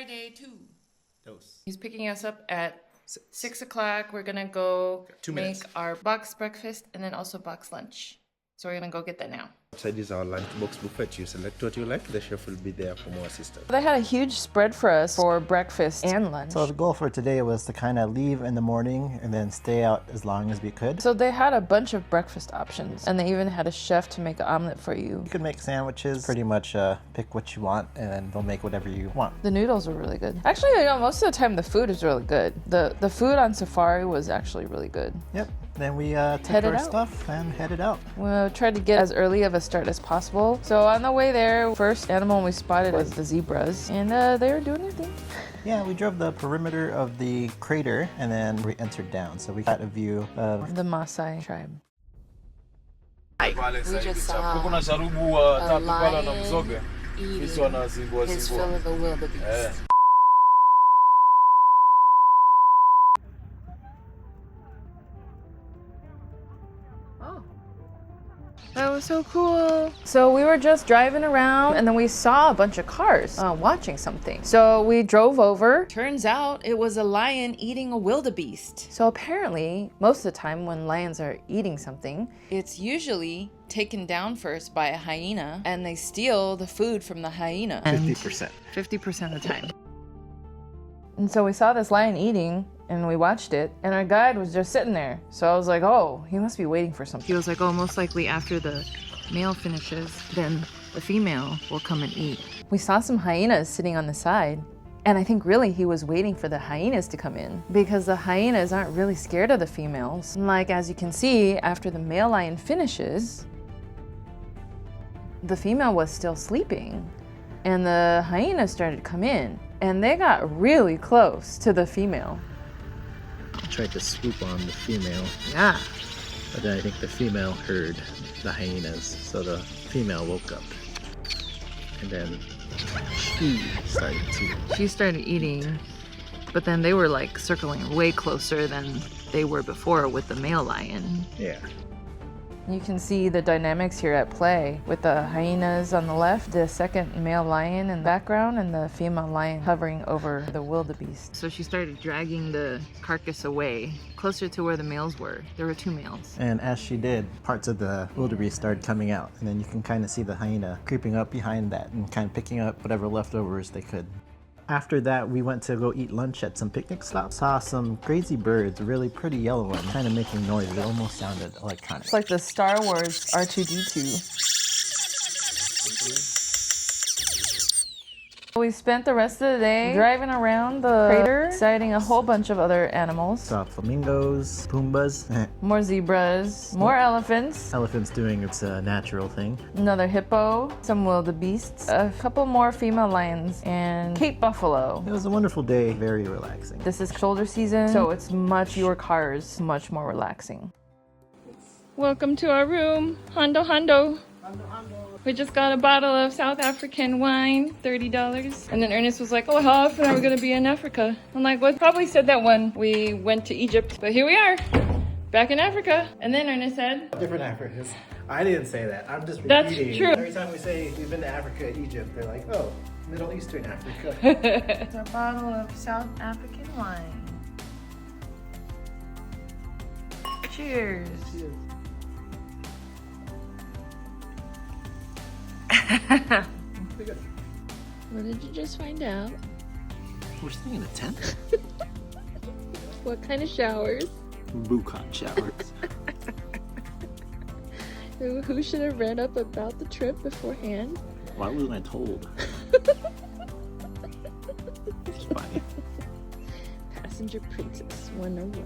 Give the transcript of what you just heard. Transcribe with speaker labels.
Speaker 1: Friday too.
Speaker 2: Dose.
Speaker 1: He's picking us up at 6 o'clock. We're gonna go
Speaker 2: 2
Speaker 1: make
Speaker 2: minutes.
Speaker 1: our box breakfast and then also box lunch. So we're gonna go get that now.
Speaker 2: Outside is our lunchbox buffet. You select what you like. The chef will be there for more assistance.
Speaker 1: They had a huge spread for us for breakfast and lunch.
Speaker 3: So the goal for today was to kind of leave in the morning and then stay out as long as we could.
Speaker 1: So they had a bunch of breakfast options, and they even had a chef to make an omelet for you.
Speaker 3: You could make sandwiches, pretty much pick what you want, and then they'll make whatever you want.
Speaker 1: The noodles were really good. Actually, you know, most of the time the food is really good. The food on safari was actually really good.
Speaker 3: Yep. Then we took
Speaker 1: Headed
Speaker 3: our
Speaker 1: out.
Speaker 3: stuff and headed out.
Speaker 1: We tried to get as early of a start as possible. So on the way there, first animal we spotted was the zebras, and they were doing their thing.
Speaker 3: Yeah, we drove the perimeter of the crater and then we entered down. So we got a view of
Speaker 1: The Maasai tribe.
Speaker 4: We just saw a lion eating his fill of the wildebeest.
Speaker 1: That was so cool. So we were just driving around and then we saw a bunch of cars watching something. So we drove over. Turns out it was a lion eating a wildebeest. So apparently, most of the time when lions are eating something, it's usually taken down first by a hyena and they steal the food from the hyena.
Speaker 3: 50%.
Speaker 1: 50% of the time. And so we saw this lion eating and we watched it and our guide was just sitting there. So I was like, oh, he must be waiting for something. He was like, oh, most likely after the male finishes, then the female will come and eat. We saw some hyenas sitting on the side. And I think really he was waiting for the hyenas to come in because the hyenas aren't really scared of the females. Like, as you can see, after the male lion finishes, the female was still sleeping and the hyenas started to come in and they got really close to the female.
Speaker 3: I tried to swoop on the female,
Speaker 1: Yeah.
Speaker 3: but then I think the female heard the hyenas, so the female woke up. And then
Speaker 1: She started eating, but then they were like circling way closer than they were before with the male lion.
Speaker 3: Yeah.
Speaker 1: You can see the dynamics here at play with the hyenas on the left, the second male lion in the background, and the female lion hovering over the wildebeest. So she started dragging the carcass away, closer to where the males were. There were two males.
Speaker 3: And as she did, parts of the wildebeest started coming out. And then you can kind of see the hyena creeping up behind that and kind of picking up whatever leftovers they could. After that, we went to go eat lunch at some picnic stops. Saw some crazy birds, really pretty yellow ones, kind of making noise. It almost sounded electronic.
Speaker 1: It's like the Star Wars R2-D2. We spent the rest of the day driving around the crater, sighting a whole bunch of other animals.
Speaker 3: Saw flamingos, pumbas,
Speaker 1: More zebras, more elephants,
Speaker 3: elephants doing its natural thing.
Speaker 1: another hippo, some wildebeests, a couple more female lions, and Cape buffalo.
Speaker 3: It was a wonderful day, very relaxing.
Speaker 1: This is shoulder season, so it's fewer cars, much more relaxing. Welcome to our room, Hondo Hondo. We just got a bottle of South African wine, $30. And then Ernest was like, oh, how often are we gonna be in Africa? I'm like, well, probably said that when we went to Egypt, but here we are, back in Africa. And then Ernest said,
Speaker 3: Different Africas. I didn't say that. I'm just
Speaker 1: That's
Speaker 3: repeating.
Speaker 1: true.
Speaker 3: Every time we say we've been to Africa, Egypt, they're like, oh, Middle Eastern Africa.
Speaker 1: it's a bottle of South African wine. Cheers.
Speaker 3: Cheers.
Speaker 4: What did you just find out?
Speaker 3: We're staying in a tent?
Speaker 4: What kind of showers?
Speaker 3: Bukan showers.
Speaker 4: Who should have read up about the trip beforehand?
Speaker 3: Why wasn't I told? It's funny.
Speaker 4: Passenger Princess 101.